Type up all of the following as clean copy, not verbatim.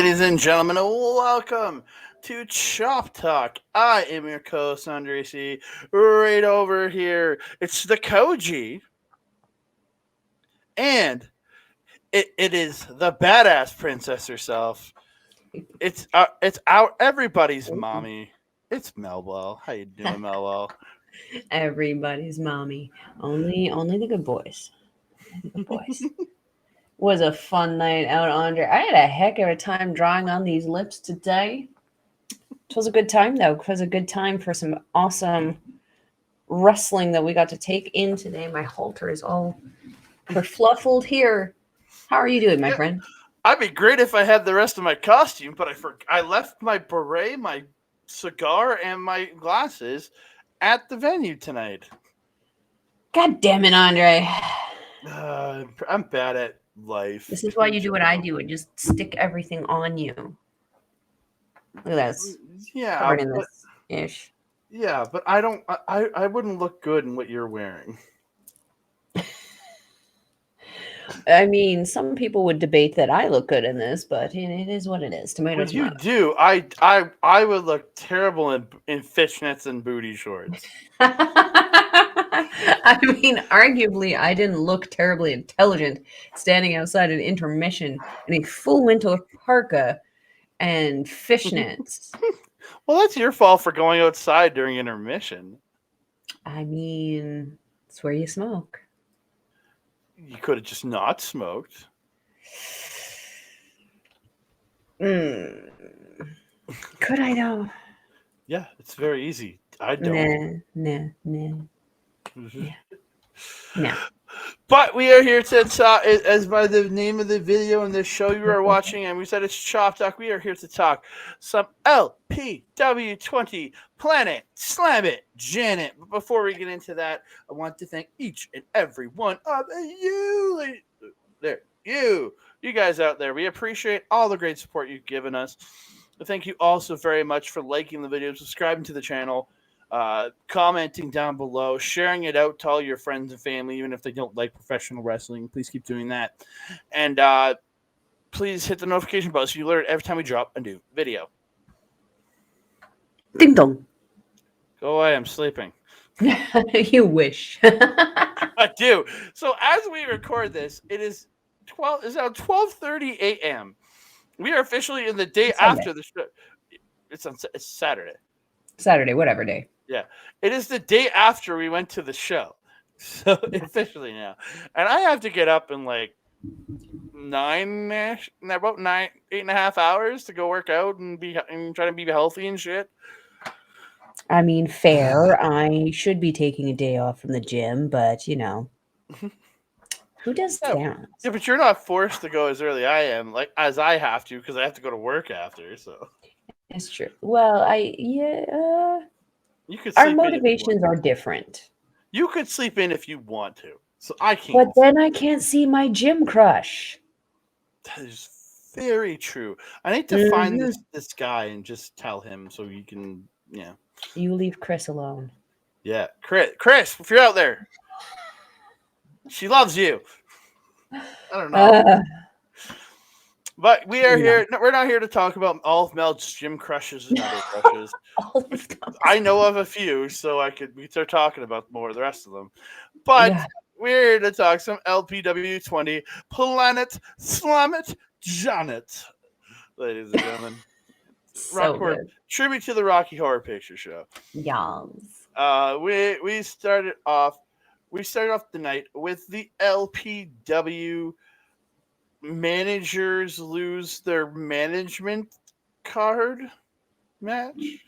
ladies and gentlemen, welcome to Chop Talk. I am your co-host, Andre C. Right over here, it's the Koji, and it is the badass princess herself. It's our everybody's mommy. It's Melwell. How you doing, Melwell? Everybody's mommy. Only the good boys. The good boys. Was a fun night out, Andre. I had a heck of a time drawing on these lips today. It was a good time, though. It was a good time for some awesome wrestling that we got to take in today. My halter is all kerfluffled here. How are you doing, my friend? I'd be great if I had the rest of my costume, but I left my beret, my cigar, and my glasses at the venue tonight. God damn it, Andre. I'm bad at life. This is why you do what I do and just stick everything on you. Look at this. Yeah, covered in this ish. Yeah, but I don't. I wouldn't look good in what you're wearing. I mean, some people would debate that I look good in this, but it is what it is. Tomatoes. But you do. I would look terrible in fishnets and booty shorts. I mean, arguably, I didn't look terribly intelligent standing outside an intermission in a full winter parka and fishnets. Well, that's your fault for going outside during intermission. I mean, it's where you smoke. You could have just not smoked. Could I though? Yeah, it's very easy. I don't. Nah. Yeah. No. But we are here to talk, as by the name of the video and the show you are watching, and we said it's Chop Talk. We are here to talk some LPW 20, Planet, Slammet, Janet. But before we get into that, I want to thank each and every one of you. You guys out there. We appreciate all the great support you've given us. Thank you also very much for liking the video, subscribing to the channel, commenting down below, sharing it out to all your friends and family, even if they don't like professional wrestling. Please keep doing that. And please hit the notification bell so you alert every time we drop a new video. Ding dong. Go away, I'm sleeping. You wish. I do. So as we record this, it's now 12:30 a.m. We are officially in the day after the show. It's Saturday. Saturday, whatever day. Yeah. It is the day after we went to the show. So officially now. And I have to get up in like 8.5 hours to go work out and try to be healthy and shit. I mean, fair. I should be taking a day off from the gym, but you know. Who does that? Yeah, but you're not forced to go as early as I am, like as I have to, because I have to go to work after. So it's true. Well, you could. Our motivations are different. You could sleep in if you want to, so I can't. But then I can't see my gym crush. That is very true. I need to find this guy and just tell him so you can, You leave Chris alone. Yeah, Chris, if you're out there. She loves you. I don't know. But we are here. No, we're not here to talk about all of Mel's gym crushes and other crushes. I know of a few, so we start talking about more of the rest of them. But we're here to talk some LPW 20, Planet, Slammet, Janet. Ladies and gentlemen. Tribute to the Rocky Horror Picture Show. Yes. We started off the night with the LPW managers lose their management card match.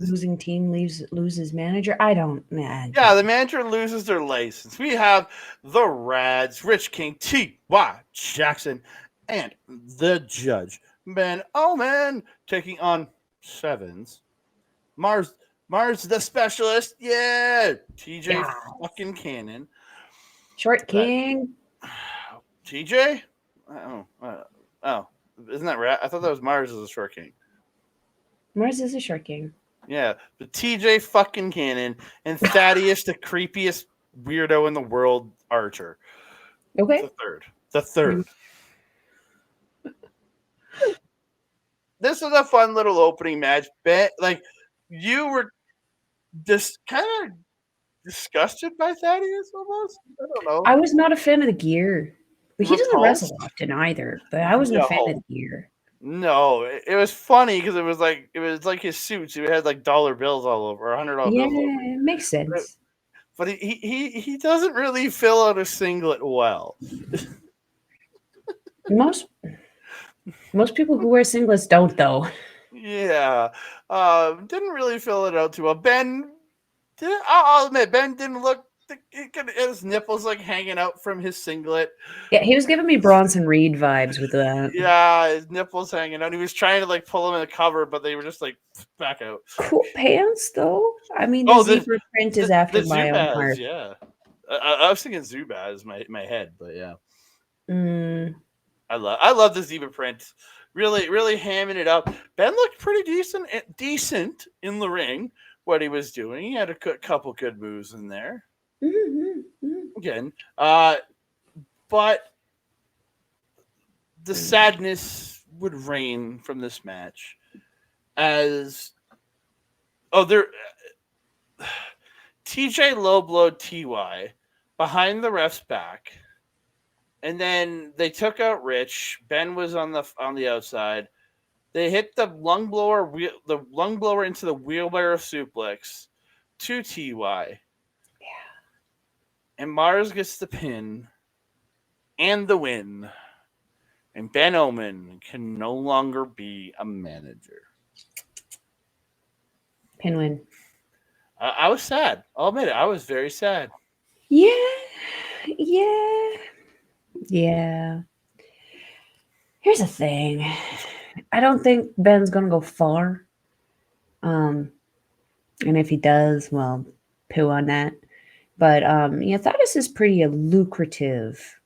Losing team loses manager. I don't. Yeah, the manager loses their license. We have the Radz, Rich King, T.Y. Jackson, and the judge, Ben Oomen, taking on Sevens. Marz the specialist, TJ fucking Cannon. Short King. TJ? Oh, isn't that right? I thought that was Marz as a Short King. Marz is a Short King. Yeah, but TJ fucking Cannon and Thaddeus, the creepiest weirdo in the world, Archer. Okay. The third. this was a fun little opening match. Ben, like you were just kind of disgusted by Thaddeus almost. I don't know. I was not a fan of the gear. But he doesn't Repulsed? wrestle often either. But I wasn't a fan of No. the gear. No, it was funny because it was like his suits. He had like dollar bills all over, or $100 Yeah, bills all over. it makes sense. But he doesn't really fill out a singlet well. Most people who wear singlets don't, though. Yeah, didn't really fill it out too well. I'll admit, Ben didn't look. His nipples like hanging out from his singlet. Yeah, he was giving me Bronson Reed vibes with that. Yeah, his nipples hanging out. He was trying to like pull them in the cover, but they were just like back out. Cool pants, though. I mean, the zebra print is after my own heart. Yeah, I was thinking Zubaz in my head, but yeah. I love the zebra print. Really, really hamming it up. Ben looked pretty decent in the ring. What he was doing, he had a couple good moves in there. Again, but the sadness would reign from this match as TJ low blowed TY behind the ref's back, and then they took out Rich. Ben was on the outside. They hit the lung blower into the wheelbarrow suplex to TY. Yeah. And Marz gets the pin and the win. And Ben Oomen can no longer be a manager. Pin win. I was sad. I'll admit it. I was very sad. Yeah. Here's the thing. I don't think Ben's going to go far. And if he does, well, poo on that. But Thaddeus is pretty lucrative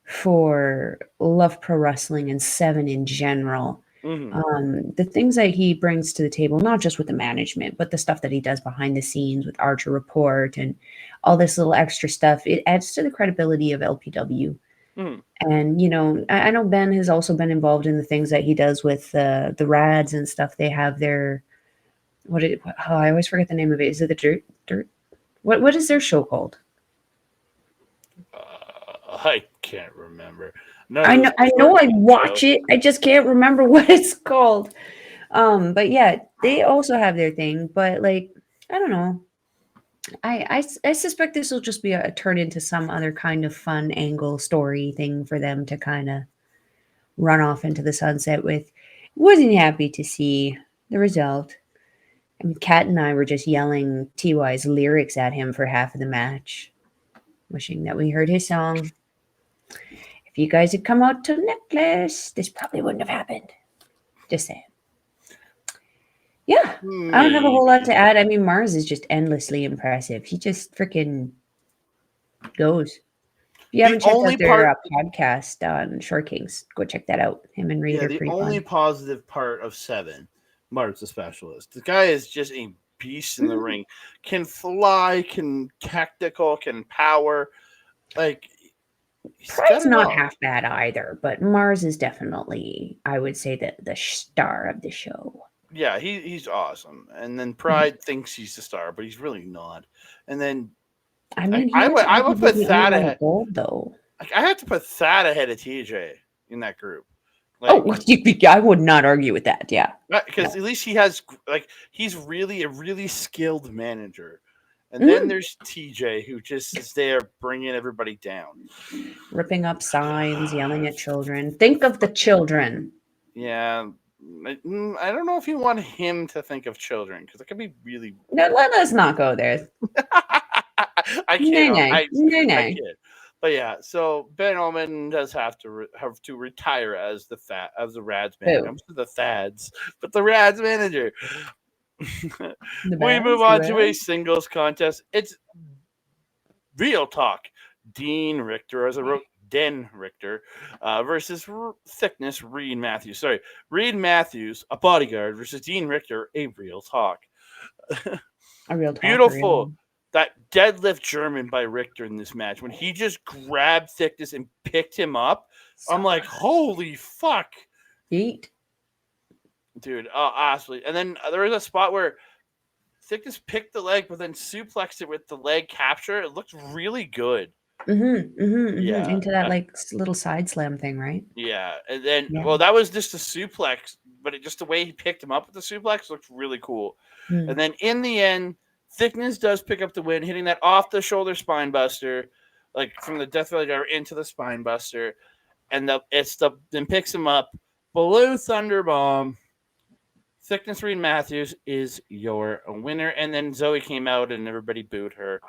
for Love Pro Wrestling and Seven in general. The things that he brings to the table, not just with the management, but the stuff that he does behind the scenes with Archer Report and all this little extra stuff, it adds to the credibility of LPW. And, I know Ben has also been involved in the things that he does with the Radz and stuff. They have their, I always forget the name of it. Is it the Dirt? What is their show called? I can't remember. No, I know I watch it. I just can't remember what it's called. But yeah, they also have their thing. But like, I don't know. I suspect this will just be a turn into some other kind of fun angle story thing for them to kind of run off into the sunset with. Wasn't happy to see the result. I mean, Kat and I were just yelling TY's lyrics at him for half of the match, wishing that we heard his song. If you guys had come out to Necklace, this probably wouldn't have happened. Just saying. Yeah, I don't have a whole lot to add. I mean, Marz is just endlessly impressive. He just freaking goes. If you haven't checked out their podcast on Short Kings, go check that out. Him and Ried are pretty fun. The only positive part of Seven, Marz the specialist. The guy is just a beast in the ring. Can fly, can tactical, can power. Like, Pride's not half bad either, but Marz is definitely, I would say, the star of the show. Yeah, he's awesome. And then Pride thinks he's the star, but he's really not. And then I mean, I would put Thad ahead. Gold, though. I have to put Thad ahead of TJ in that group. Like, I would not argue with that. Yeah, because at least he has he's really a really skilled manager. And then there's TJ, who just is there bringing everybody down. Ripping up signs, yelling at children. Think of the children. Yeah. I don't know if you want him to think of children, because it could be really... No, let us not go there. I can't. No. I can't. But yeah, so Ben Oomen does have to retire as the Radz manager. The Thads, but the Radz manager. We move on to a singles contest. It's Real Talk. Dean Richtor, as I wrote, Den Richtor, versus Thickness Reed Matthews. Sorry, Reed Matthews, a bodyguard, versus Dean Richtor, a Real Talk. A Real Talk. Beautiful. Really. That deadlift German by Richtor in this match, when he just grabbed Thickness and picked him up, I'm like, holy fuck. Eat. dude. Oh, absolutely. And then there was a spot where Thickness picked the leg, but then suplexed it with the leg capture. It looked really good. Yeah, Into that like little side slam thing, right? yeah. And then, Yeah. well, that was just a suplex, but just the way he picked him up with the suplex looked really cool. And Mm. then in the end, Thickness does pick up the win, hitting that off the shoulder spine buster, like from the Death Valley Driver into the spine buster, and then picks him up. Blue Thunder Bomb. Thickness Reed Matthews is your winner. And then Zoe came out and everybody booed her.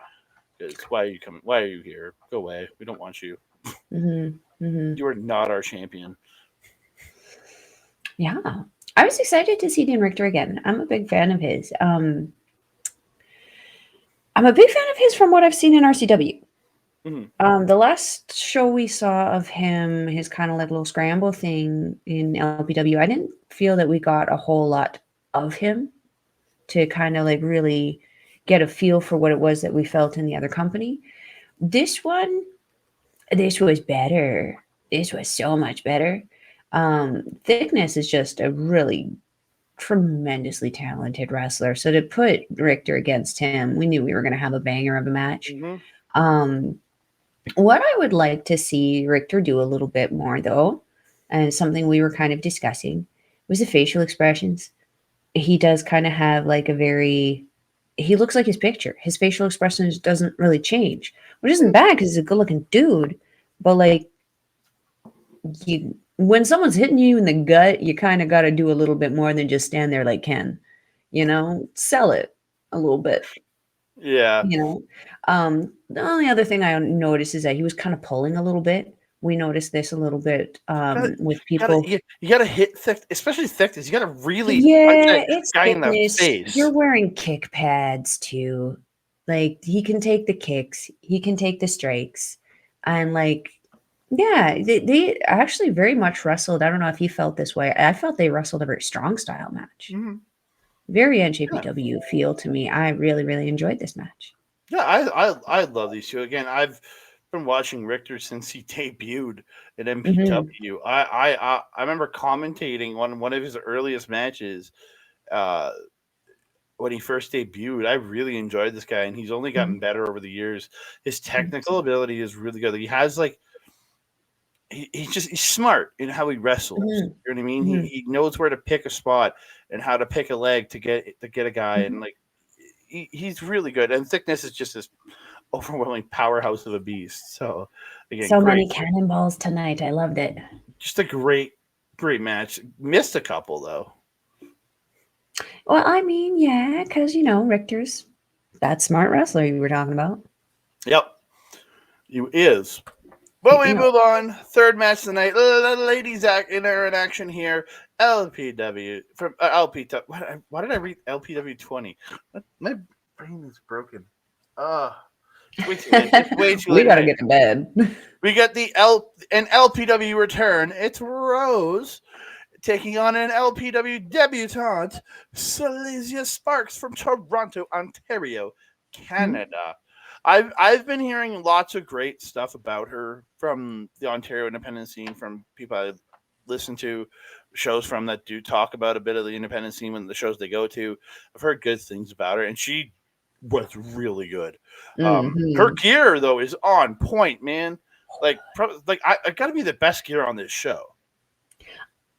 Because why are you coming? Why are you here? Go away. We don't want you. You are not our champion. Yeah. I was excited to see Dean Richter again. I'm a big fan of his. I'm a big fan of his from what I've seen in RCW. The last show we saw of him, his kind of like little scramble thing in LPW, I didn't feel that we got a whole lot of him to kind of like really get a feel for what it was that we felt in the other company. This was better. This was so much better. Thickness is just a really tremendously talented wrestler. So to put Richter against him, we knew we were going to have a banger of a match. What I would like to see Richter do a little bit more, though, and something we were kind of discussing, was the facial expressions. He does kind of have like he looks like his picture. His facial expressions doesn't really change, which isn't bad because he's a good looking dude. But like, when someone's hitting you in the gut, you kind of got to do a little bit more than just stand there like Ken, sell it a little bit. Yeah. The only other thing I noticed is that he was kind of pulling a little bit. We noticed this a little bit with people. You gotta hit thick, especially Thickness. You gotta really punch Yeah, that it's guy in the Thickness. face. You're wearing kick pads too. Like he can take the kicks, he can take the strikes, and like, yeah, they actually very much wrestled. I don't know if he felt this way. I felt they wrestled a very strong style match. Very NJPW feel to me. I really, really enjoyed this match. Yeah, I love these two. Again, I've been watching Richter since he debuted at MPW. I remember commentating on one of his earliest matches when he first debuted. I really enjoyed this guy, and he's only gotten better over the years. His technical ability is really good. He has like he's smart in how he wrestles. You know what I mean? He knows where to pick a spot and how to pick a leg to get a guy, and like he's really good. And Thickness is just this overwhelming powerhouse of a beast. So again, so many cannonballs tonight. I loved it. Just a great match. Missed a couple though. Well, I mean, yeah, because Richter's that smart wrestler you were talking about. Yep, you is. Well, we move on. Third match tonight. Ladies in action here. LPW from LPW. Why did I read LPW 20? My brain is broken. Way too late. It's way too late. We gotta get to bed. We got an LPW return. It's Rose taking on an LPW debutante, Seleziya Sparx from Toronto, Ontario, Canada. I've been hearing lots of great stuff about her from the Ontario independent scene, from people I listen to shows from that do talk about a bit of the independent scene when the shows they go to. I've heard good things about her, and she was really good. Her gear though is on point, man. Like I got to be the best gear on this show.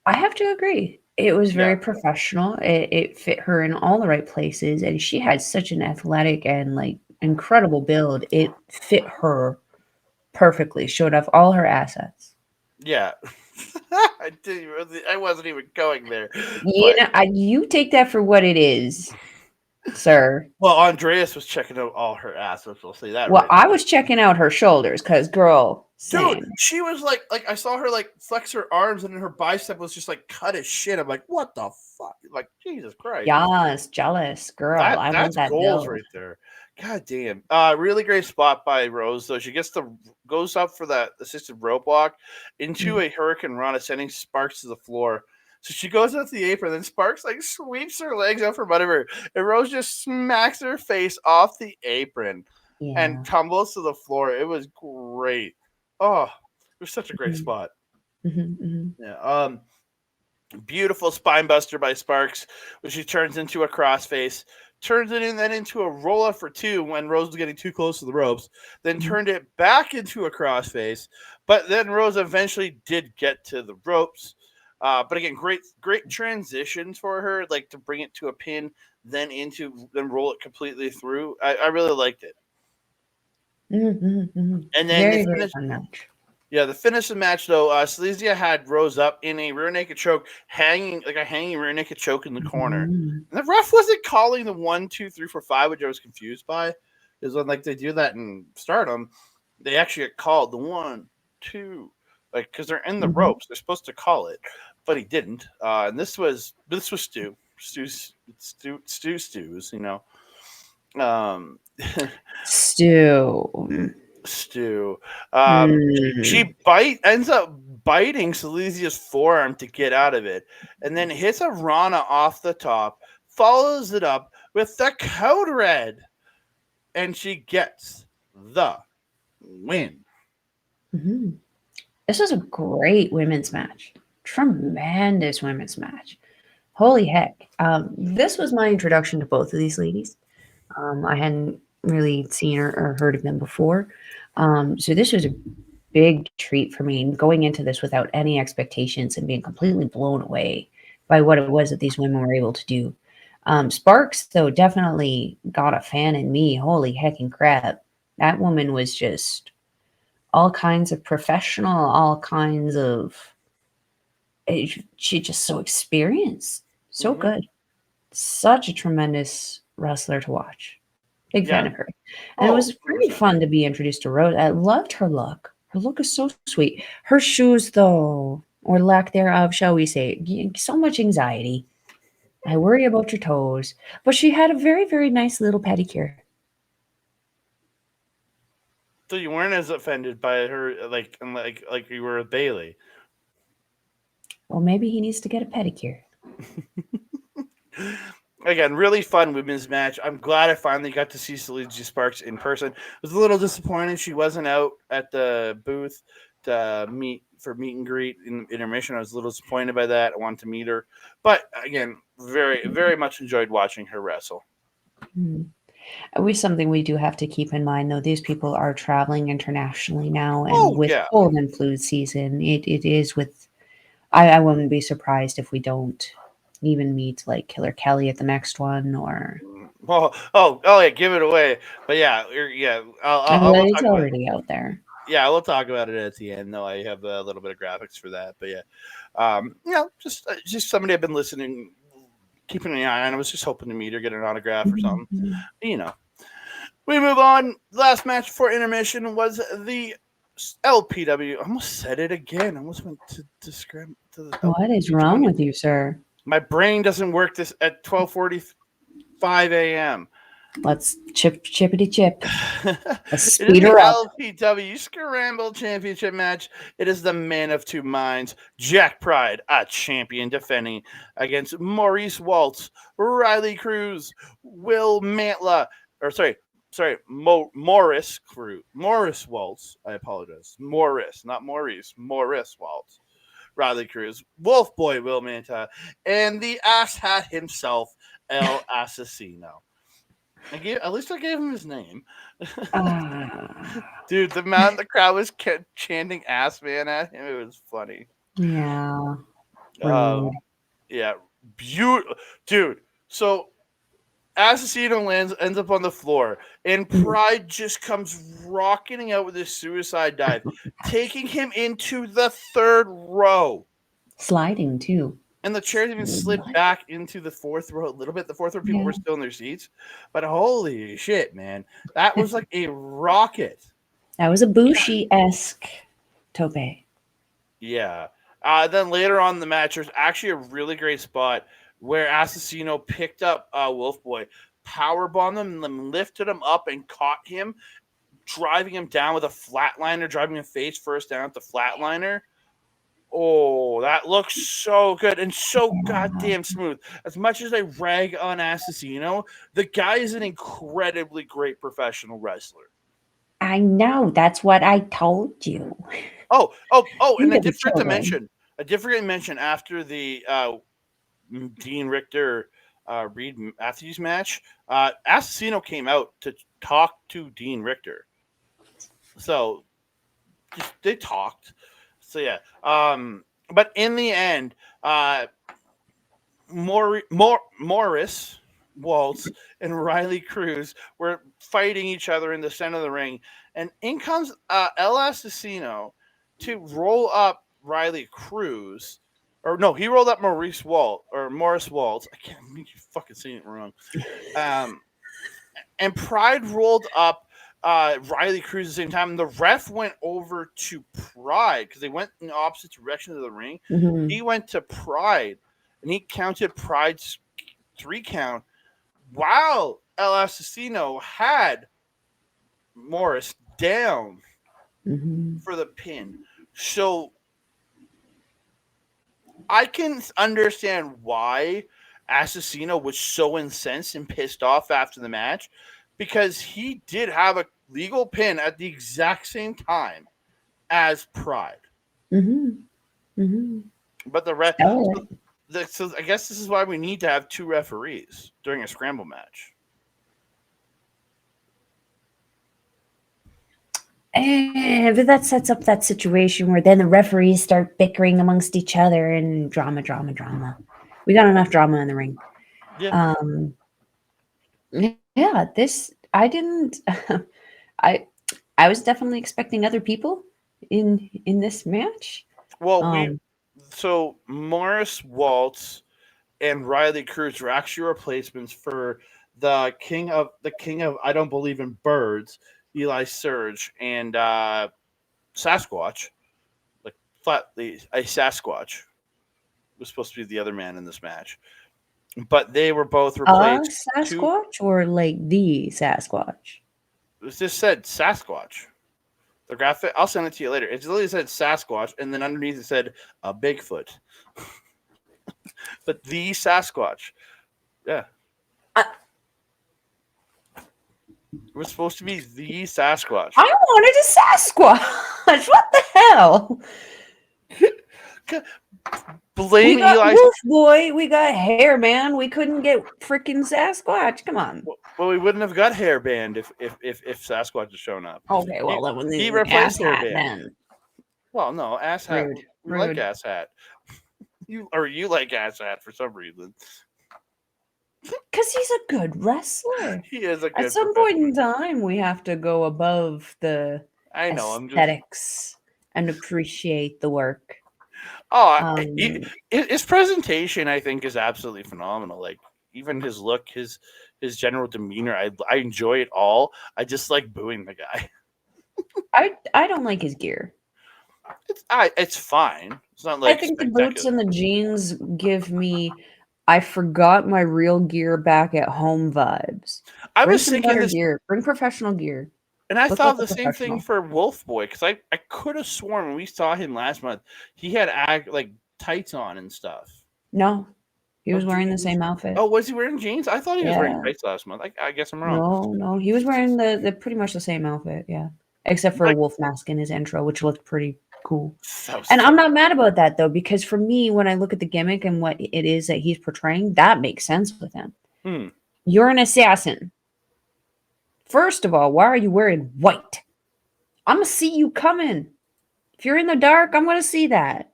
I have to agree. It was very professional. It fit her in all the right places, and she had such an athletic and like incredible build. It fit her perfectly. Showed off all her assets. Yeah. I wasn't even going there. You take that for what it is, sir. Well, Andreas was checking out all her assets. We'll say that. Well, I was checking out her shoulders because, girl, same. Dude, she was like I saw her like flex her arms, and then her bicep was just like cut as shit. I'm like, what the fuck? Like, Jesus Christ. Yes, jealous girl. I want that goals right there. God damn. Really great spot by Rose, though. She goes up for that assisted rope walk into a Hurricane Rana, sending Sparx to the floor. So she goes out to the apron, then Sparx like sweeps her legs out from under her, and Rose just smacks her face off the apron and tumbles to the floor. It was great. Oh, it was such a great spot. Yeah. Beautiful spine buster by Sparx, which he turns into a crossface. Turns it in then into a roll up for 2 when Rose was getting too close to the ropes. Then turned it back into a crossface. But then Rose eventually did get to the ropes. But again, great transitions for her, like to bring it to a pin, then roll it completely through. I really liked it. And then Very, very fun match. Yeah, the finish of the match though, Seleziya had Rose up in a rear naked choke, hanging rear naked choke in the corner. And the ref wasn't calling the 1, 2, 3, 4, 5, which I was confused by. Because when they do that in Stardom, they actually get called the 1, 2, because they're in the ropes. They're supposed to call it, but he didn't. And this was Stu's, you know. Stu. She ends up biting Seleziya's forearm to get out of it, and then hits a Rana off the top, follows it up with the code red, and she gets the win. This was a great women's match. Tremendous women's match. Holy heck. This was my introduction to both of these ladies. I hadn't really seen or heard of them before. So this was a big treat for me, going into this without any expectations and being completely blown away by what it was that these women were able to do. Sparx, though, definitely got a fan in me. Holy heckin' crap. That woman was just all kinds of professional, all kinds of... She just so experienced. So good. Such a tremendous wrestler to watch. Big fan of her. And it was really fun to be introduced to Rose. I loved her look. Her look is so sweet. Her shoes, though, or lack thereof, shall we say, so much anxiety. I worry about your toes. But she had a very, very nice little pedicure. So you weren't as offended by her, like you were with Bailey. Well, maybe he needs to get a pedicure. Again, really fun women's match. I'm glad I finally got to see Seleziya Sparx in person. I was a little disappointed she wasn't out at the booth to meet and greet in intermission. I was a little disappointed by that. I wanted to meet her. But again, very, very much enjoyed watching her wrestle. Always something we do have to keep in mind, though. These people are traveling internationally now, and with cold and flu season, it is with... I wouldn't be surprised if we don't even meet like Killer Kelly at the next one, or yeah, give it away. But it's already out there. Yeah, we'll talk about it at the end. Though I have a little bit of graphics for that. But just somebody I've been listening, keeping an eye on. I was just hoping to meet her, get an autograph or something. We move on. Last match for intermission was the LPW. I almost said it again. I almost went to Scramble. What is wrong with you, sir? My brain doesn't work this at 12:45 a.m. Let's chippity chip. Let's It speed is her up. the LPW Scramble Championship match. It is the man of two minds, Jack Pride, a champion, defending against Maurice Waltz, Riley Cruz, Mantla, Morris Waltz. I apologize. Morris, not Maurice. Morris Waltz. Riley Cruz, Wolfboy Will Mantla, and the asshat himself, El Asesino. At least I gave him his name. Dude, the amount the crowd was chanting "ass man" at him, it was funny. Yeah. Dude. So Asesino ends up on the floor, and Pride just comes rocketing out with his suicide dive, taking him into the third row. Sliding, too. And the chairs even slid back into the fourth row a little bit. The fourth row people were still in their seats. But holy shit, man. That was like a rocket. That was a Bushi-esque tope. Yeah. Then later on in the match, there's actually a really great spot where Asesino picked up Wolfboy, powerbombed him, and then lifted him up and caught him, driving him down with a flatliner, driving him face first down with the flatliner. Oh, that looks so good and so goddamn smooth. As much as I rag on Asesino, the guy is an incredibly great professional wrestler. I know. That's what I told you. Oh, and I did forget to mention, I did forget to mention after the Dean Richter Reed Matthews match, Asesino came out to talk to Dean Richter. So they talked. So yeah. But in the end, Maurice, Waltz, and Riley Cruz were fighting each other in the center of the ring, and in comes El Asesino to roll up Riley Cruz, or no, he rolled up Morris Waltz. I can't make you fucking saying it wrong. Um, and Pride rolled up Riley Cruz at the same time. And the ref went over to Pride because they went in the opposite direction of the ring. Mm-hmm. He went to Pride and he counted Pride's 3 count while El Asesino had Morris down for the pin. So I can understand why Asesino was so incensed and pissed off after the match, because he did have a legal pin at the exact same time as Pride. But the ref. So I guess this is why we need to have 2 referees during a scramble match. But that sets up that situation where then the referees start bickering amongst each other and drama. We got enough drama in the ring. Yeah. This I didn't. I was definitely expecting other people in this match. Well, so Morris, Waltz, and Riley Cruz were actually replacements for the king of I don't believe in birds, Eli Surge, and Sasquatch, like flatly a Sasquatch was supposed to be the other man in this match, but they were both replaced. Sasquatch or like the Sasquatch? It just said Sasquatch. The graphic, I'll send it to you later. It literally said Sasquatch, and then underneath it said a Bigfoot. But the Sasquatch, yeah. It was supposed to be the Sasquatch. I wanted a Sasquatch. What the hell? Blame we got Eli. Wolfboy. We got Hair Man. We couldn't get freaking Sasquatch. Come on. Well, we wouldn't have got Hairband if Sasquatch had shown up. Okay, well, that was he replaced Hairband. Then. Well, no, Ass Hat. We like Ass Hat. You like Ass Hat for some reason. Because he's a good wrestler. He is a good. At some point in time, we have to go above the aesthetics and appreciate the work. Oh, his presentation, I think, is absolutely phenomenal. Like, even his look, his general demeanor, I enjoy it all. I just like booing the guy. I don't like his gear. It's fine. It's not like I think the boots and the jeans give me I forgot my real gear back at home vibes. I was thinking this gear. Bring professional gear. And I thought the same thing for Wolfboy, because I could have sworn when we saw him last month, he had like tights on and stuff. No, he was wearing the same outfit. Oh, was he wearing jeans? I thought he was wearing tights last month. I guess I'm wrong. No, he was wearing the pretty much the same outfit. Yeah, except for a wolf mask in his intro, which looked pretty cool. And I'm not mad about that though, because for me, when I look at the gimmick and what it is that he's portraying, that makes sense with him. You're an assassin. First of all, why are you wearing white? I'm going to see you coming. If you're in the dark, I'm going to see that.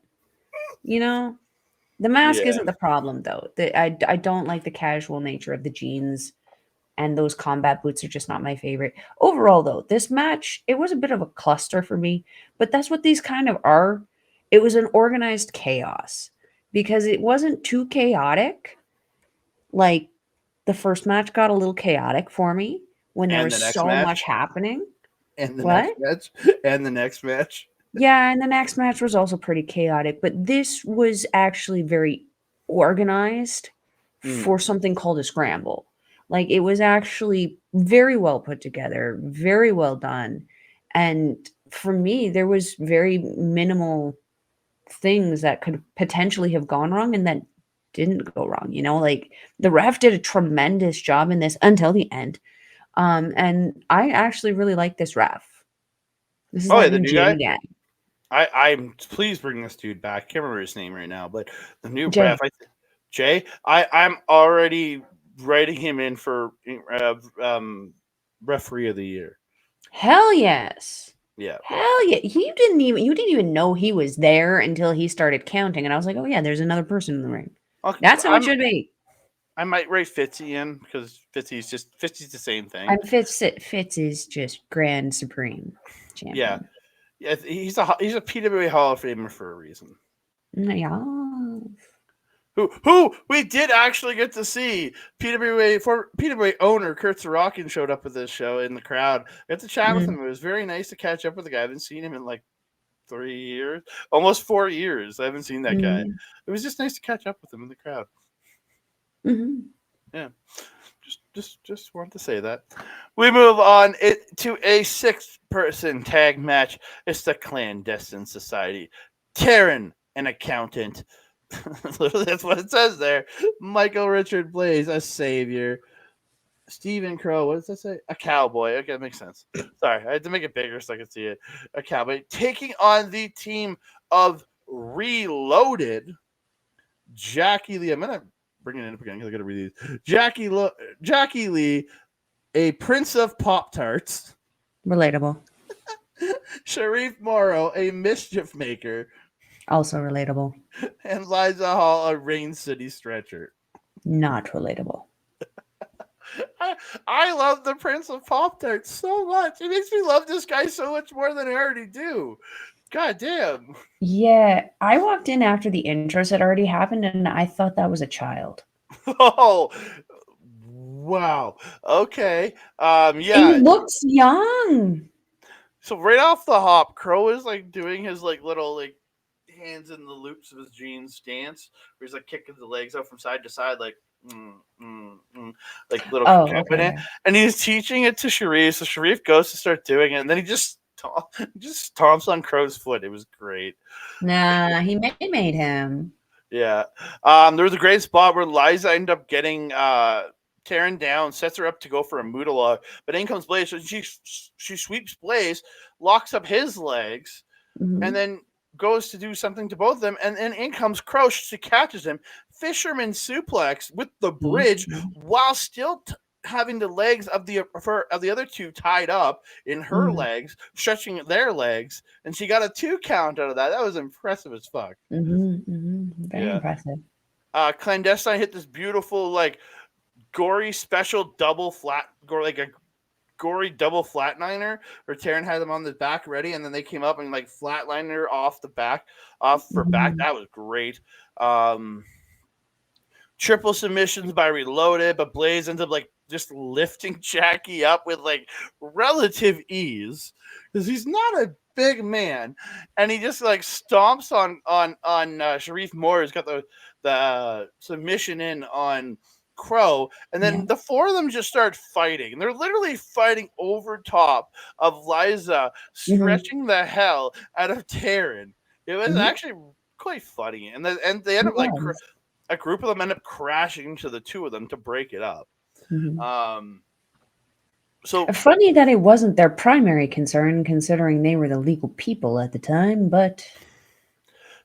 You know? The mask isn't the problem, though. I don't like the casual nature of the jeans, and those combat boots are just not my favorite. Overall, though, this match, it was a bit of a cluster for me, but that's what these kind of are. It was an organized chaos, because it wasn't too chaotic. Like, the first match got a little chaotic for me. When there was so much happening. And the next match. And the next match. Yeah, and the next match was also pretty chaotic. But this was actually very organized for something called a scramble. Like, it was actually very well put together, very well done. And for me, there was very minimal things that could potentially have gone wrong and that didn't go wrong. You know, like, the ref did a tremendous job in this until the end. And I actually really like this ref. This is the new guy? Gang. I'm please bring this dude back. Can't remember his name right now, but the new Jay. ref, Jay. I'm already writing him in for referee of the year. Hell yes. Yeah. Hell yeah. You didn't even know he was there until he started counting. And I was like, oh yeah, there's another person in the ring. That's how it should be. I might write Fitzy in because Fitzy's the same thing. And Fitz is just grand supreme champion. Yeah, he's a PWA Hall of Famer for a reason. Yeah. Who we did actually get to see PWA owner Kurt Sorokin showed up at this show in the crowd. I got to chat with him. It was very nice to catch up with the guy. I haven't seen him in like 3 years, almost 4 years. I haven't seen that guy. It was just nice to catch up with him in the crowd. Yeah. Just wanted to say that. We move on to a 6-person tag match. It's the Clandestine Society. Taryn, an accountant. That's what it says there. Michael Richard Blais, a savior. Stephen Crowe, what does that say? A cowboy. Okay, that makes sense. Sorry, I had to make it bigger so I could see it. A cowboy taking on the team of Reloaded. Jacky Lee. I'm gonna bring it in again because I gotta read these. Jacky Lee, a prince of Pop-Tarts. Relatable. Shareef Morrow, a mischief maker. Also relatable. And Liiza Hall, a Rain City stretcher. Not relatable. I love the Prince of Pop-Tarts so much. It makes me love this guy so much more than I already do. God damn. Yeah, I walked in after the intros had already happened, and I thought that was a child. Oh, wow. Okay. Yeah. He looks young. So right off the hop, Crowe is like doing his like little like hands in the loops of his jeans stance, where he's like kicking the legs up from side to side, like like little okay. And he's teaching it to Shareef. So Shareef goes to start doing it, and then he just stomps on Crowe's foot. It was great. Nah, he made him. Yeah. There was a great spot where Liiza ended up getting Taryn down, sets her up to go for a Moodalog, but in comes Blais. So she sweeps Blais, locks up his legs, and then goes to do something to both of them, and then in comes Crowe. She catches him, fisherman suplex with the bridge, while still having the legs of the other two tied up in her legs, stretching their legs, and she got a 2 count out of that. That was impressive as fuck. Very impressive. Clandestine hit this beautiful like gory special double gory double flatliner, where Taryn had them on the back ready, and then they came up and like flatlined her off back. That was great. Triple submissions by Reloaded, but Blais ends up like just lifting Jacky up with like relative ease because he's not a big man, and he just like stomps on Shareef Moore, who's got the submission in on Crowe, and then the 4 of them just start fighting, and they're literally fighting over top of Liiza, stretching the hell out of Taryn. It was actually quite funny, and they end up like a group of them end up crashing into the 2 of them to break it up. So funny that it wasn't their primary concern, considering they were the legal people at the time, but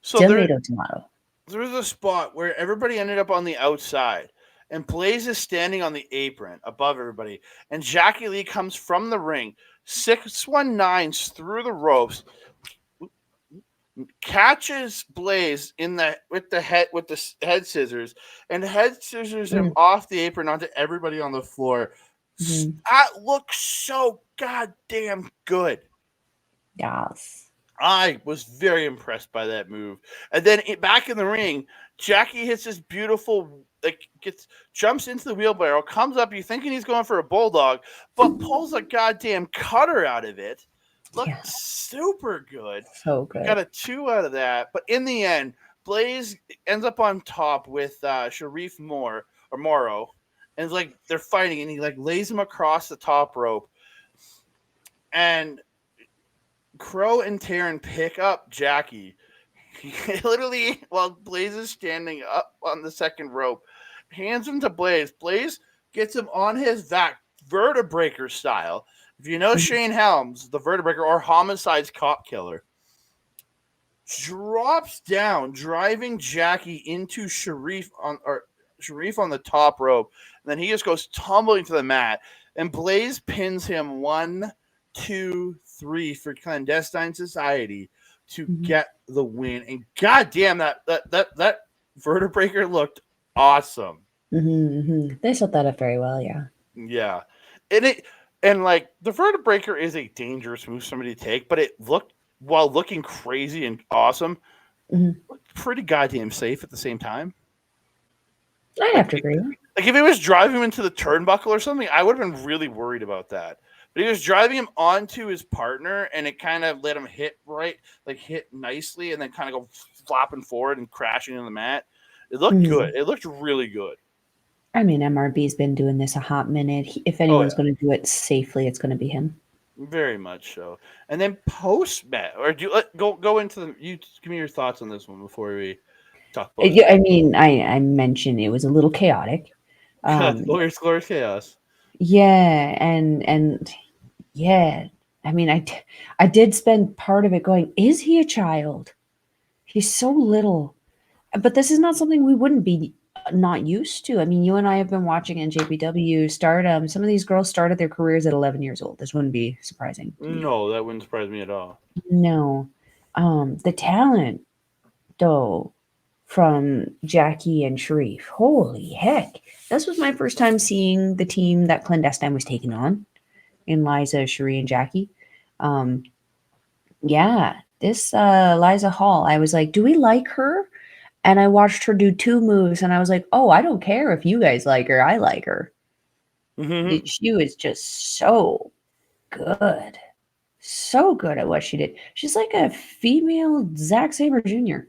tomato. There was a spot where everybody ended up on the outside, and Blais is standing on the apron above everybody, and Jacky Lee comes from the ring, 619s through the ropes, catches Blais with the head scissors, and head scissors him off the apron onto everybody on the floor. That looks so goddamn good. Yes. I was very impressed by that move. And then back in the ring, Jacky hits this beautiful, jumps into the wheelbarrow, comes up, you thinking he's going for a bulldog, but pulls a goddamn cutter out of it. Looked super good. So good. Got a 2 out of that. But in the end, Blais ends up on top with Shareef Morrow. And like they're fighting, and he like lays him across the top rope. And Crowe and Taryn pick up Jacky. Literally, while Blais is standing up on the second rope, hands him to Blais. Blais gets him on his back, vertebraker style. If you know Shane Helms, the vertebraker, or Homicide's cop killer, drops down, driving Jacky into Shareef on the top rope. And then he just goes tumbling to the mat. And Blais pins him 1, 2, 3 for Clandestine Society to get the win. And goddamn, that vertebraker looked awesome. They set that up very well, yeah. Yeah. And like the vertebraker is a dangerous move for somebody to take, but it looked, while looking crazy and awesome, looked pretty goddamn safe at the same time. I have to agree. Like if it was driving him into the turnbuckle or something, I would have been really worried about that. But he was driving him onto his partner, and it kind of let him hit nicely, and then kind of go flopping forward and crashing in the mat. It looked good. It looked really good. I mean, MRB's been doing this a hot minute. If anyone's going to do it safely, it's going to be him. Very much so. And then post-match, or do you go into the? You give me your thoughts on this one before we talk about it. I mean, I mentioned it was a little chaotic. Glorious chaos. Yeah, and yeah. I mean, I did spend part of it going, is he a child? He's so little. But this is not something we wouldn't be not used to. I mean, you and I have been watching in JPW stardom. Some of these girls started their careers at 11 years old. This wouldn't be surprising. No, that wouldn't surprise me at all. No. The talent, though, from Jacky and Shareef. Holy heck. This was my first time seeing the team that Clandestine was taking on in Liiza, Shareef, and Jacky. Yeah, this Liiza Hall, I was like, do we like her? And I watched her do 2 moves, and I was like, oh, I don't care if you guys like her. I like her. She was just so good. So good at what she did. She's like a female Zack Sabre Jr.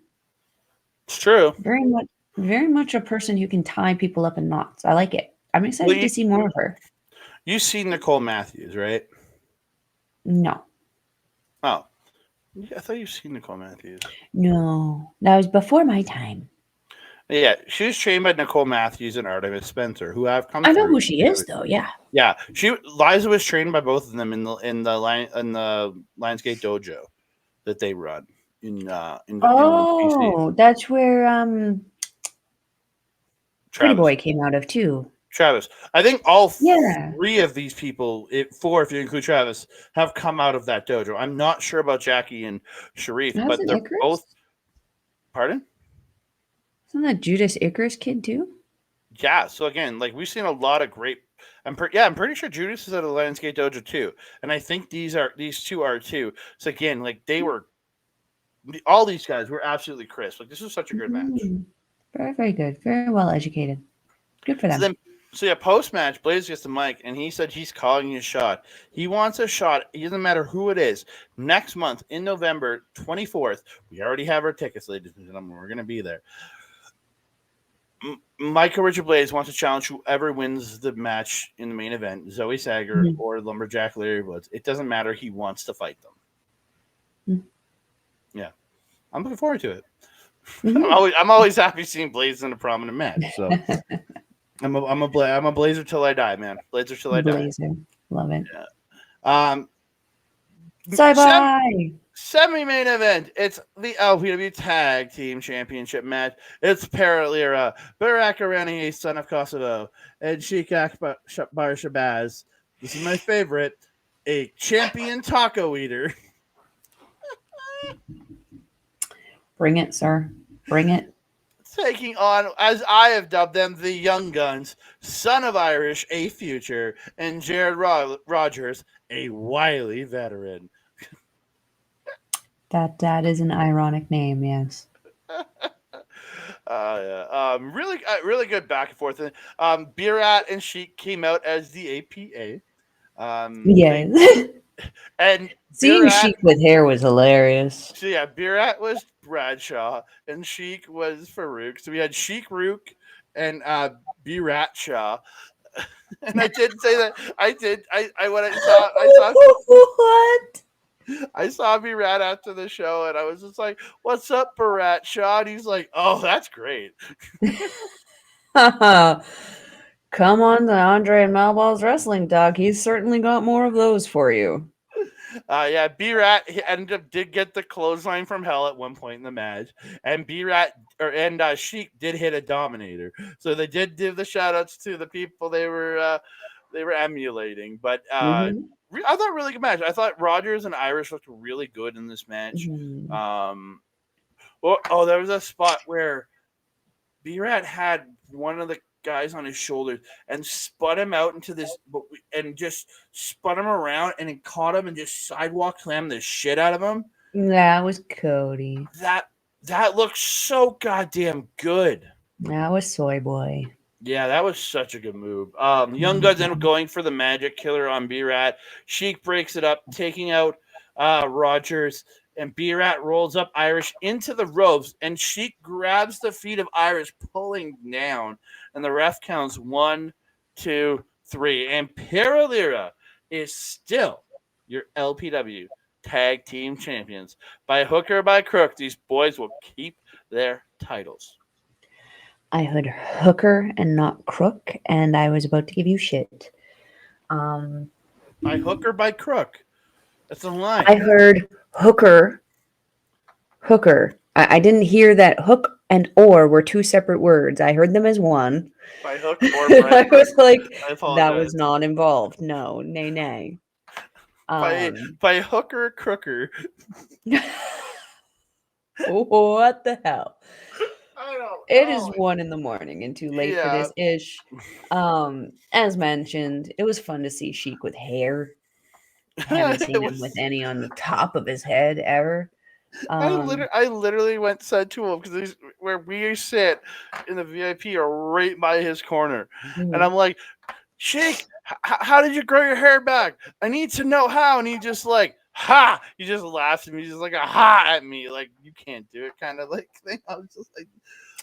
It's true. Very much a person who can tie people up in knots. I like it. I'm excited to see more of her. You see Nicole Matthews, right? No. Oh. I thought you've seen Nicole Matthews. No. That was before my time. Yeah, she was trained by Nicole Matthews and Artemis Spencer, who have come. I know who she is, though. Yeah. Yeah, Liiza was trained by both of them in the Lionsgate dojo that they run in BC. That's where Pretty Boy came out of too. Travis, I think all 3 of these people, 4 if you include Travis, have come out of that dojo. I'm not sure about Jacky and Shareef, but they're both. Pardon? Isn't that Judas Icarus kid too? Yeah. So again, like we've seen a lot of great. I'm pretty sure Judas is at the Lionsgate dojo too, and I think these 2 are too. So again, like all these guys were absolutely crisp. Like this was such a good match. Very, very good. Very well educated. Good for them. So post-match, Blais gets the mic, and he said he's calling his shot. He wants a shot. It doesn't matter who it is. Next month, in November 24th, we already have our tickets, ladies and gentlemen. We're going to be there. Michael Richard Blais wants to challenge whoever wins the match in the main event, Zoe Sager or Lumberjack Larry Woods. It doesn't matter. He wants to fight them. Yeah. I'm looking forward to it. I'm always happy seeing Blais in a prominent match. So I'm a Blazer till I die, man. Blazer till I die. Love it. Yeah. Bye. Semi-main event. It's the LPW Tag Team Championship match. It's Lira, Berat Gorani, son of Kosovo, and Sheik Akbar Shabaz. This is my favorite. A champion taco eater. Bring it, sir. Bring it. Taking on, as I have dubbed them, the Young Guns, son of Irish, a future, and Jared Rogers, a wily veteran. That is an ironic name, yes. Really good back and forth. Berat and Sheik came out as the APA. Yes. And seeing Sheik with hair was hilarious. So yeah, Berat was Bradshaw and Sheik was Farouk. So we had Sheik Rook and Berat Shaw. And I did say that what? I saw Berat after the show, and I was just like, "What's up, Berat Shaw?" And he's like, "Oh, that's great." Come on, the Andre and Malball's wrestling dog. He's certainly got more of those for you. Berat did get the clothesline from hell at one point in the match, and Sheik did hit a Dominator, so they did give the shout outs to the people they were emulating. But Mhm. I thought really good match. I thought Rogers and Irish looked really good in this match. Mhm. There was a spot where Berat had one of the guys on his shoulders and spun him out into this, and just spun him around, and he caught him and just sidewalk slammed the shit out of him. That was Cody. That looks so goddamn good. That was Soy Boy. Yeah, that was such a good move. Young Guns ended up going for the Magic Killer on Berat. Sheik breaks it up, taking out Rogers, and Berat rolls up Irish into the ropes, and Sheik grabs the feet of Irish, pulling down, and the ref counts 1, 2, 3, and Lira is still your LPW Tag Team Champions. By hook or by crook, these boys will keep their titles. I heard hooker and not crook, and I was about to give you shit. By hook or by crook? That's a line. I heard hooker. I didn't hear that hook and or were two separate words. I heard them as one. By hook or by I was like, I that was not involved. No, nay. By hooker crooker. What the hell? I don't. It is 1 a.m. and too late for this ish. As mentioned, it was fun to see Sheik with hair. I haven't seen him with any on the top of his head ever. I literally said to him, because where we sit in the VIP are right by his corner, and I'm like, Sheik, how did you grow your hair back? I need to know how. And he just like, ha! He just laughs at me, just like a ha at me, like you can't do it, kind of like thing. I was just like,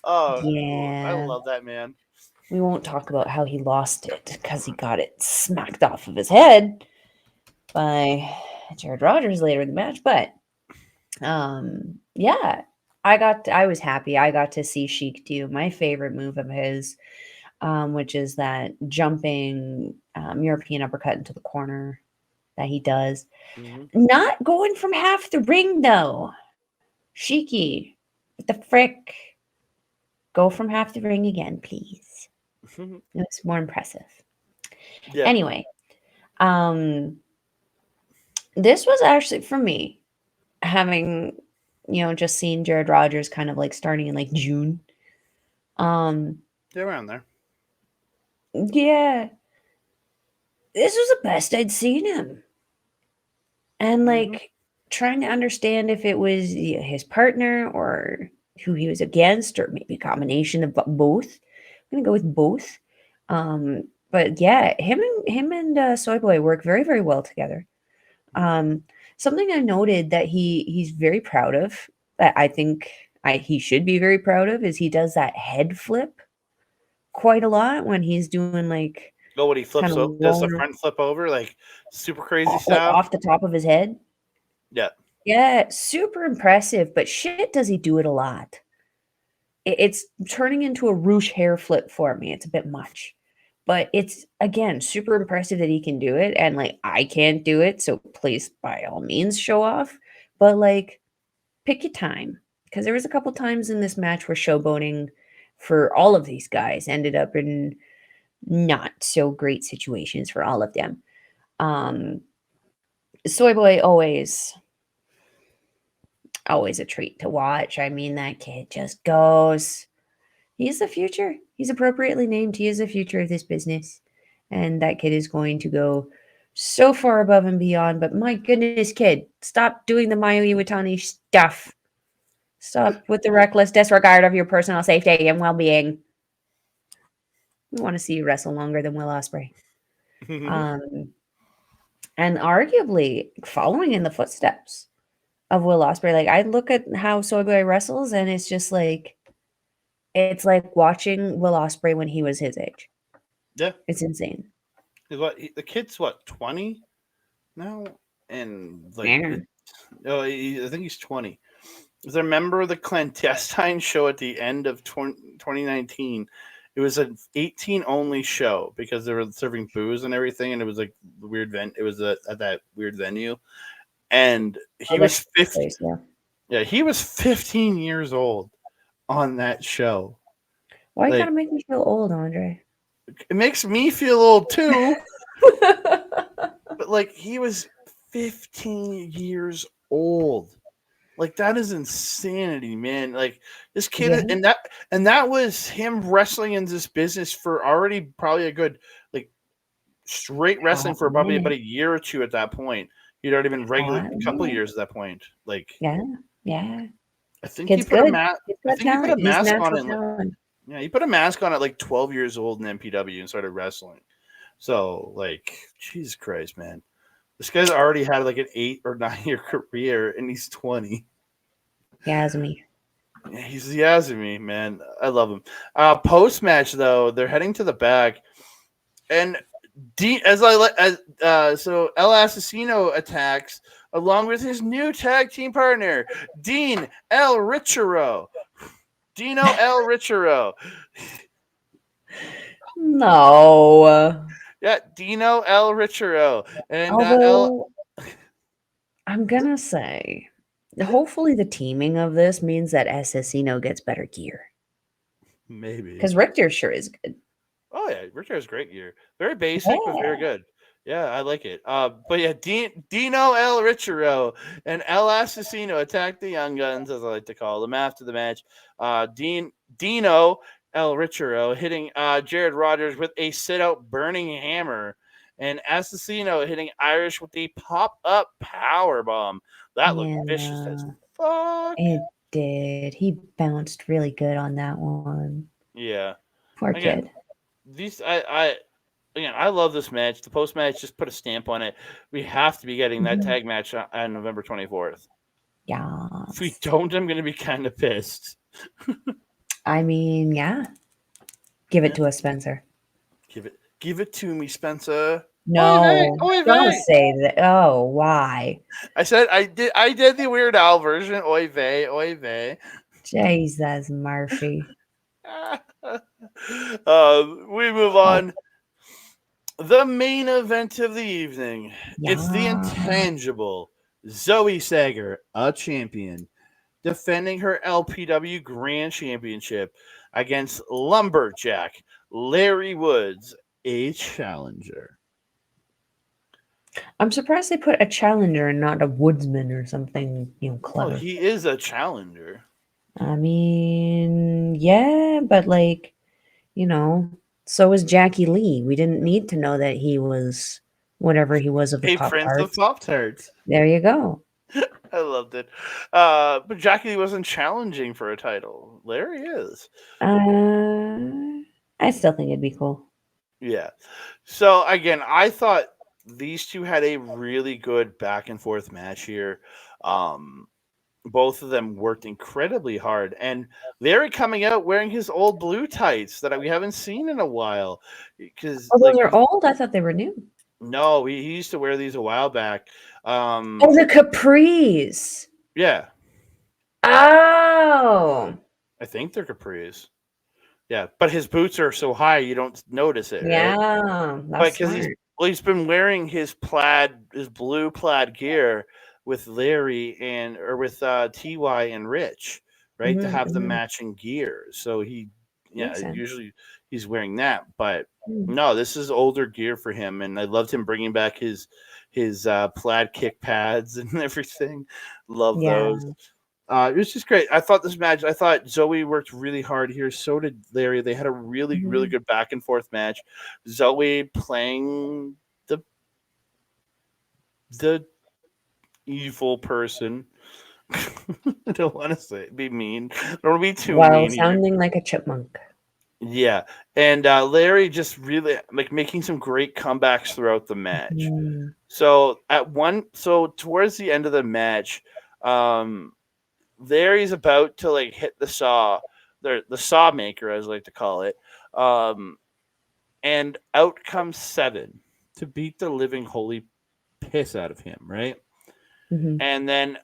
oh yeah, I love that man. We won't talk about how he lost it because he got it smacked off of his head by Jared Rogers later in the match, but yeah, I was happy. I got to see Sheik do my favorite move of his, which is that jumping European uppercut into the corner that he does. Mm-hmm. Not going from half the ring though. Sheiky, what the frick? Go from half the ring again, please. It's more impressive. Yeah. Anyway, this was actually for me, having just seen Jared Rogers kind of like starting in like June. They're around there. Yeah. This was the best I'd seen him. And like trying to understand if it was his partner or who he was against, or maybe a combination of both. I'm gonna go with both. But yeah, him and Soy Boy work very, very well together. Something I noted that he's very proud of, that I think he should be very proud of, is he does that head flip quite a lot when he's doing like. Oh, when he flips over, does the front flip over, like super crazy style, like off the top of his head. Yeah. Yeah, super impressive. But shit, does he do it a lot? It's turning into a Roosh hair flip for me. It's a bit much. But it's, again, super impressive that he can do it. And, like, I can't do it. So please, by all means, show off. But, like, pick your time. Because there was a couple times in this match where showboating for all of these guys ended up in not so great situations for all of them. Soy Boy always a treat to watch. I mean, that kid just goes. He's the future. He's appropriately named. He is the future of this business. And that kid is going to go so far above and beyond. But my goodness, kid, stop doing the Mayu Iwatani stuff. Stop with the reckless disregard of your personal safety and well-being. We want to see you wrestle longer than Will Ospreay. And arguably following in the footsteps of Will Ospreay. Like, I look at how Soy Boy wrestles, and it's just like, it's like watching Will Ospreay when he was his age. Yeah. It's insane. The kid's 20 now? And like, I think he's 20. As I remember the Clandestine show at the end of 2019, it was an 18 only show because they were serving booze and everything, and it was like weird it was at that weird venue, and he was 15. Yeah. Yeah, he was 15 years old on that show. Why you Like, gotta make me feel old, Andre? it makes me feel old too. But like, he was 15 years old. Like, that is insanity, man. Like, this kid, Yeah. and that was him wrestling in this business for already probably a good, like, straight wrestling for probably about a year or two at that point. He'd already been regular a couple of years at that point. Like, Yeah. I think Kid's he put a good. mask. He's I got think he put talent. a He's mask on natural it. Like, talent. yeah, he put a mask on at like 12 years old in MPW and started wrestling. So, like, Jesus Christ, man. This guy's already had like an 8 or 9 year career and he's 20. Yasmi. Yeah, he's Yazumi, man. I love him. Post match though, they're heading to the back, and so El Asesino attacks along with his new tag team partner, Dean El Richero. Dino El Richero. No. Yeah, Dino El Richero. And Although I'm gonna say, hopefully the teaming of this means that Asesino gets better gear. Maybe. Because Richtor sure is good. Oh yeah, Richtor has great gear. Very basic, but very good. Yeah, I like it. But yeah, Dino El Richero and El Asesino attacked the Young Guns, as I like to call them, after the match. Dino El Richero hitting Jared Rogers with a sit-out burning hammer, and Asesino hitting Irish with the pop-up power bomb. That looked vicious as fuck. It did. He bounced really good on that one. Yeah. Poor kid. I love this match. The post match just put a stamp on it. We have to be getting that tag match on November 24th. Yeah. If we don't, I'm going to be kind of pissed. I mean, yeah. Give it to us, Spencer. Give it to me, Spencer. No, don't say that. Oh, why? I said I did the Weird Al version. Oy vey, oy vey. Jesus, Murphy. We move on. The main event of the evening. Yeah. It's the Intangible. Zoe Sager, a champion, defending her LPW Grand Championship against Lumberjack Larry Woods, a challenger. I'm surprised they put a challenger and not a woodsman or something, clever. Well, he is a challenger. I mean, yeah, but so was Jacky Lee. We didn't need to know that he was whatever he was of the Prince of Pop-Tarts. There you go. I loved it. But Jacky wasn't challenging for a title. Larry is. I still think it'd be cool. Yeah. So, again, I thought these two had a really good back and forth match here. Both of them worked incredibly hard. And Larry coming out wearing his old blue tights that we haven't seen in a while. Because those are old? I thought they were new. No, he used to wear these a while back. The capris. Yeah. Oh. I think they're capris. Yeah, but his boots are so high you don't notice it. Yeah, right? But because he's been wearing his blue plaid gear with Larry or with TY and Rich, right, to have the matching gear. So usually he's wearing that. But no, this is older gear for him, and I loved him bringing back his plaid kick pads and everything. Love those. It was just great. I thought Zoe worked really hard here. So did Larry. They had a really, really good back and forth match. Zoe playing the evil person. I don't want to be mean. I don't want to be too mean. While sounding like a chipmunk. Yeah. And Larry just really making some great comebacks throughout the match. So towards the end of the match, Larry's about to hit the saw, the saw maker, as I like to call it, and out comes Seven to beat the living holy piss out of him, right? And then,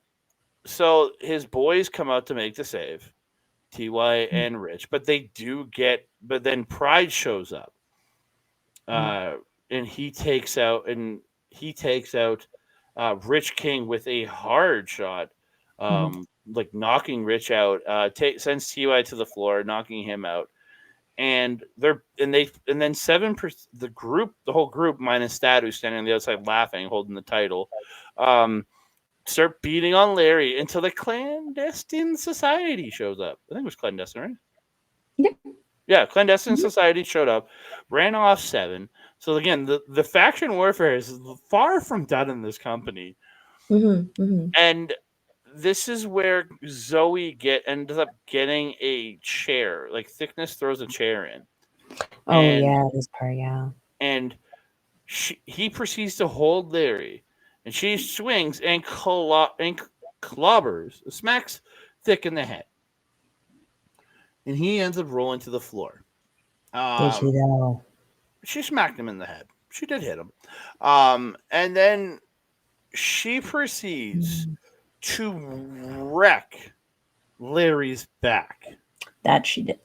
so his boys come out to make the save, TY and Rich, but then Pride shows up, and he takes out Rich King with a hard shot, like knocking Rich out. Sends Ty to the floor, knocking him out. And then 7%, the whole group minus Thad, who's standing on the outside laughing, holding the title, start beating on Larry until the Clandestine Society shows up. I think it was Clandestine, right? Yeah. Yeah, Clandestine Society showed up, ran off 7. So again, the faction warfare is far from done in this company. And this is where Zoe ends up getting a chair. Like Thickness throws a chair in. Oh yeah, this part, yeah. And he proceeds to hold Larry, and she swings and clobbers, smacks Thick in the head, and he ends up rolling to the floor. Did she though? She smacked him in the head. She did hit him, and then she proceeds to wreck Larry's back. That she did.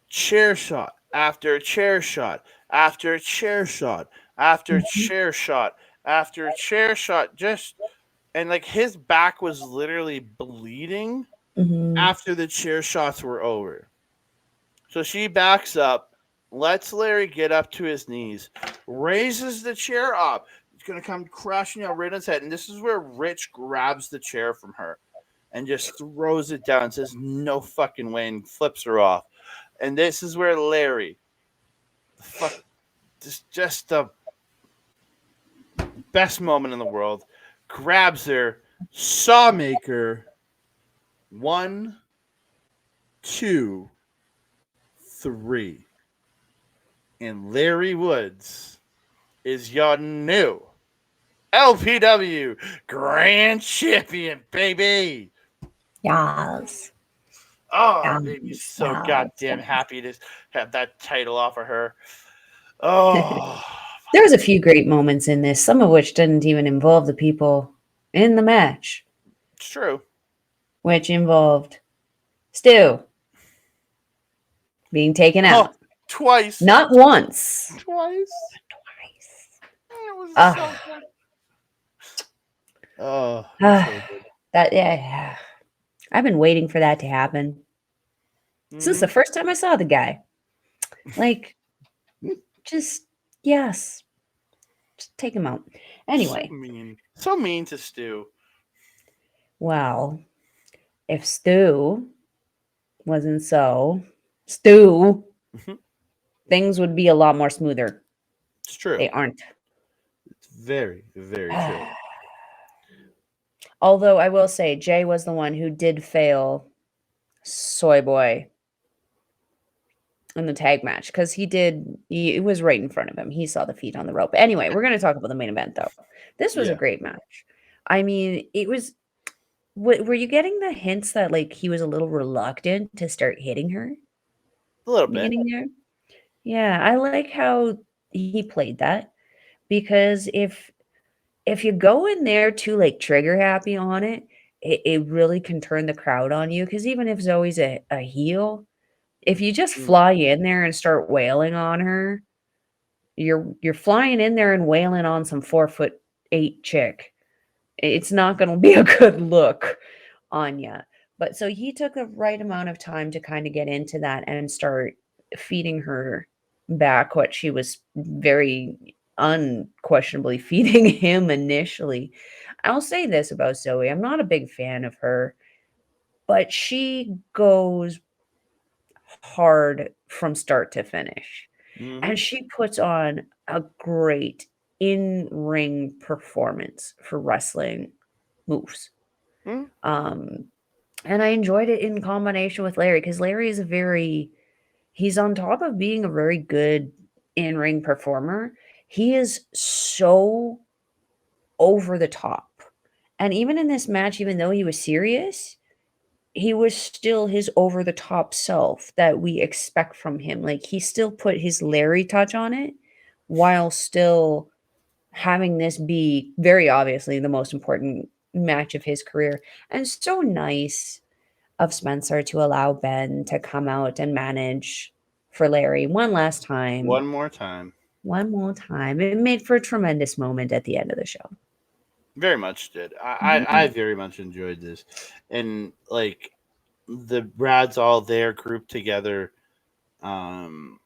Chair shot after chair shot after chair shot after chair shot after chair shot. And like his back was literally bleeding after the chair shots were over. So she backs up, lets Larry get up to his knees, raises the chair up. It's going to come crashing out right on his head. And this is where Rich grabs the chair from her and just throws it down and says, "No fucking way," and flips her off. And this is where Larry, just the best moment in the world, grabs her, Sawmaker. 1, 2, 3. And Larry Woods is your new LPW Grand Champion, baby. Yes. Oh, that made me so goddamn happy to have that title off of her. Oh. There was a few great moments in this, some of which didn't even involve the people in the match. It's true. Which involved Stu being taken out. Twice. Not once. Twice. It was so good. Oh. So good. Yeah. I've been waiting for that to happen since the first time I saw the guy. Like, just take him out. Anyway. So mean to Stu. Well, if Stu wasn't so Stu, things would be a lot more smoother. It's true. They aren't. It's very, very true. Although I will say Jay was the one who did fail Soy Boy in the tag match because it was right in front of him. He saw the feet on the rope. Anyway, we're going to talk about the main event though. This was a great match. I mean, it was. Were you getting the hints that like he was a little reluctant to start hitting her? A little bit. There? Yeah, I like how he played that because if you go in there too like trigger happy on it, it really can turn the crowd on you. Because even if Zoe's a heel, if you just fly in there and start wailing on her, you're flying in there and wailing on some 4'8" chick. It's not going to be a good look on you. But so he took the right amount of time to kind of get into that and start feeding her back what she was very unquestionably feeding him initially. I'll say this about Zoe. I'm not a big fan of her, but she goes hard from start to finish. And she puts on a great in-ring performance for wrestling moves. And I enjoyed it in combination with Larry because Larry is he's on top of being a very good in-ring performer. He is so over the top. And even in this match, even though he was serious, he was still his over the top self that we expect from him. Like he still put his Larry touch on it while still having this be very obviously the most important match of his career. And so nice of Spencer to allow Ben to come out and manage for Larry one last time. One more time. It made for a tremendous moment at the end of the show. Very much did. I very much enjoyed this, and like the Radz all there grouped together. Um,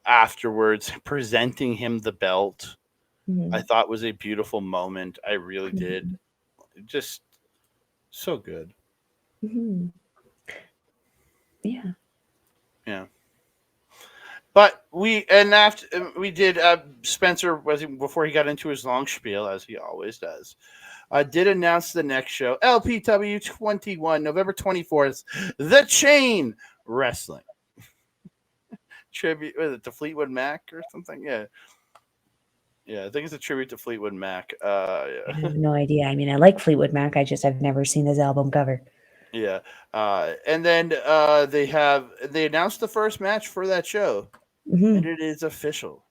Afterwards, presenting him the belt, I Mhm. thought was a beautiful moment. I really did. Mhm. Just so good. Mhm. Yeah. Yeah. But we did Spencer was before he got into his long spiel as he always does. Did announce the next show LPW 21 November 24th, The Chain Wrestling tribute. Was it to Fleetwood Mac or something? Yeah, yeah. I think it's a tribute to Fleetwood Mac. I Yeah, have no idea. I mean, I like Fleetwood Mac. I've never seen his album cover. yeah. And then they announced the first match for that show, and Hmm. it is official.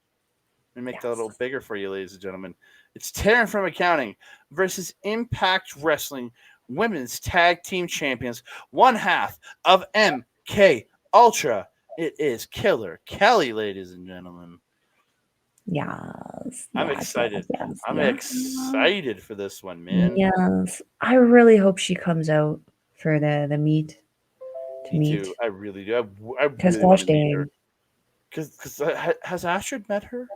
Let me make that a Yes. little bigger for you, ladies and gentlemen. It's Taryn from Accounting versus Impact Wrestling Women's Tag Team Champions, one half of MK Ultra. It is Killer Kelly, ladies and gentlemen. Yes. I'm Yes. Yes. excited. Yes. I'm Yes. excited for this one, man. Yes. I really hope she comes out for the meet to Me meet. too. I really do. I Because really want gosh to meet her. dang. Because has Astrid met her?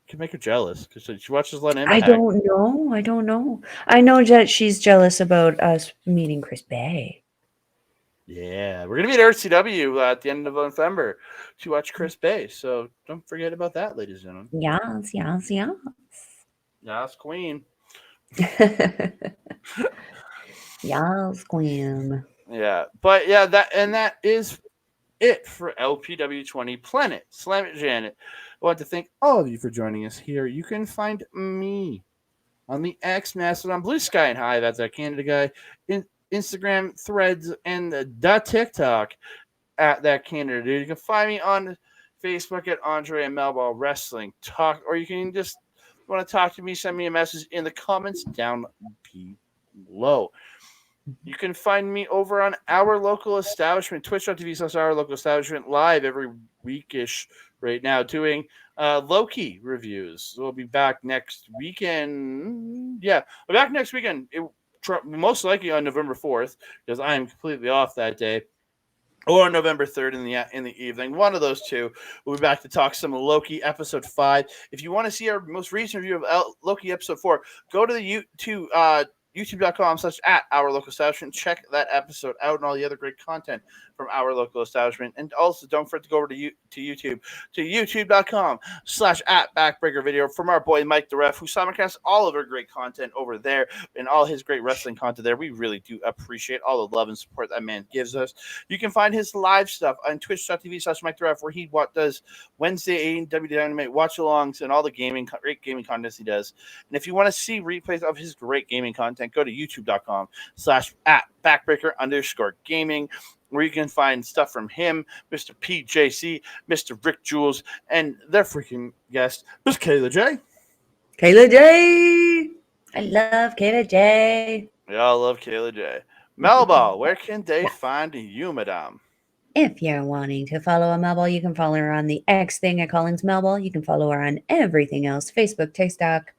Can make her jealous because she watches a lot of I Impact. don't know. I don't know. I know that she's jealous about us meeting Chris Bay. Yeah, we're gonna be at RCW at the end of November to watch Chris Bay. So don't forget about that, ladies and gentlemen. Yes. Yes. Yes. Yes, Queen. Yes, Queen. Yeah, but yeah, that is it for LPW 20 Planet Slammet Janet. I want to thank all of you for joining us here. You can find me on the X Mastodon, Blue Sky and High. That's that Canada guy. In Instagram, Threads, and the TikTok at that Canada dude. You can find me on Facebook at Andre and Melball Wrestling Talk, or you can just want to talk to me, send me a message in the comments down below. You can find me over on Our Local Establishment, twitch.tv/ Our Local Establishment, live every weekish right now, doing Loki reviews. We'll be back next weekend. Yeah, we're back next weekend. Most likely on November 4th, because I am completely off that day, or November 3rd in the evening. One of those two. We'll be back to talk some Loki episode 5. If you want to see our most recent review of Loki episode 4, go to the youtube.com/ at Our Local Establishment. Check that episode out and all the other great content from Our Local Establishment. And also don't forget to go over to YouTube, to youtube.com/ at Backbreaker Video from our boy Mike the Ref, who simulcasts all of our great content over there and all his great wrestling content there. We really do appreciate all the love and support that man gives us. You can find his live stuff on twitch.tv/ Mike the Ref, where he does Wednesday AEW Dynamite watch alongs and all the great gaming content he does. And if you want to see replays of his great gaming content, go to youtube.com/ at backbreaker_gaming, where you can find stuff from him, Mr. PJC, Mr. Rick Jules, and their freaking guest, Miss Kayla J. Kayla J. I love Kayla J. We all love Kayla J. Melba, where can they find you, madame? If you're wanting to follow a Melball, you can follow her on the X thing at Collins Melball. You can follow her on everything else: Facebook, TikTok,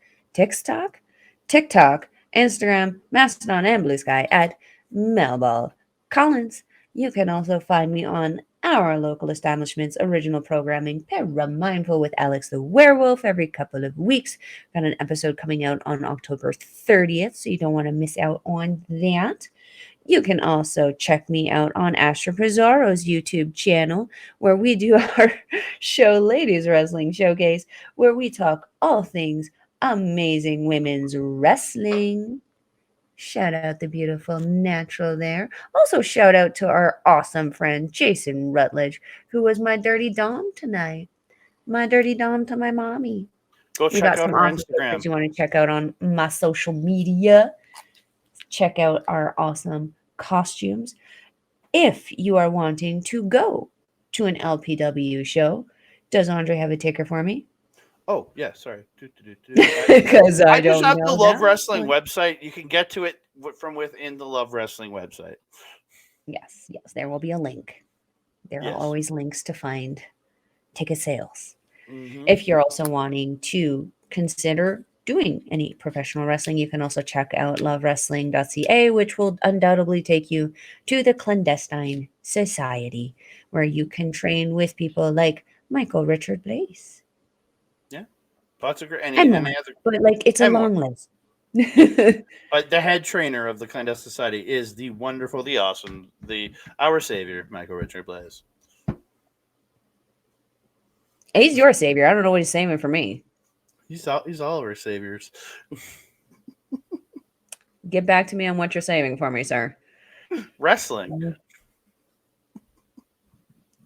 Instagram, Mastodon, and Blue Sky at Melball Collins. You can also find me on Our Local Establishment's original programming, Paramindful with Alex the Werewolf, every couple of weeks. Got an episode coming out on October 30th, so you don't want to miss out on that. You can also check me out on Astra Pizarro's YouTube channel, where we do our show Ladies Wrestling Showcase, where we talk all things amazing women's wrestling. Shout out the beautiful natural there. Also, shout out to our awesome friend Jason Rutledge, who was my dirty dom tonight. My dirty dom to my mommy. Go We check got out some her awesome Instagram. pictures you want to check out on my social media. Check out our awesome costumes. If you are wanting to go to an LPW show, does Andre have a ticker for me? Oh, yeah, sorry. Because I I just don't have the know Love that Wrestling one. website. You can get to it from within the Love Wrestling website. Yes, there will be a link. There are Yes. always links to find ticket sales. Mm-hmm. If you're also wanting to consider doing any professional wrestling, you can also check out lovewrestling.ca, which will undoubtedly take you to the Clandestine Society, where you can train with people like Michael Richard Blais. Yeah. Lots of great. And more. But like, it's a long list. But the head trainer of the Clandestine Society is the wonderful, the awesome, our savior, Michael Richard Blais. He's your savior. I don't know what he's saving for me. He's all of our saviors. Get back to me on what you're saving for me, sir. Wrestling.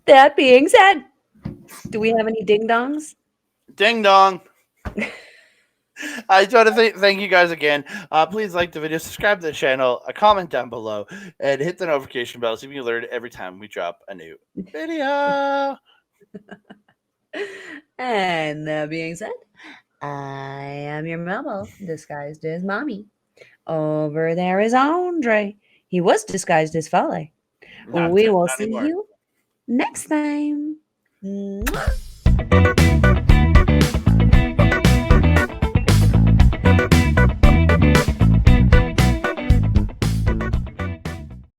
That being said, do we have any ding dongs? Ding dong. I just want to thank you guys again. Please like the video, subscribe to the channel, comment down below, and hit the notification bell so you can be alerted every time we drop a new video. And that being said, I am your Melbo, disguised as Mommy. Over there is Andre. He was disguised as Fale. We will see you next time. Mwah.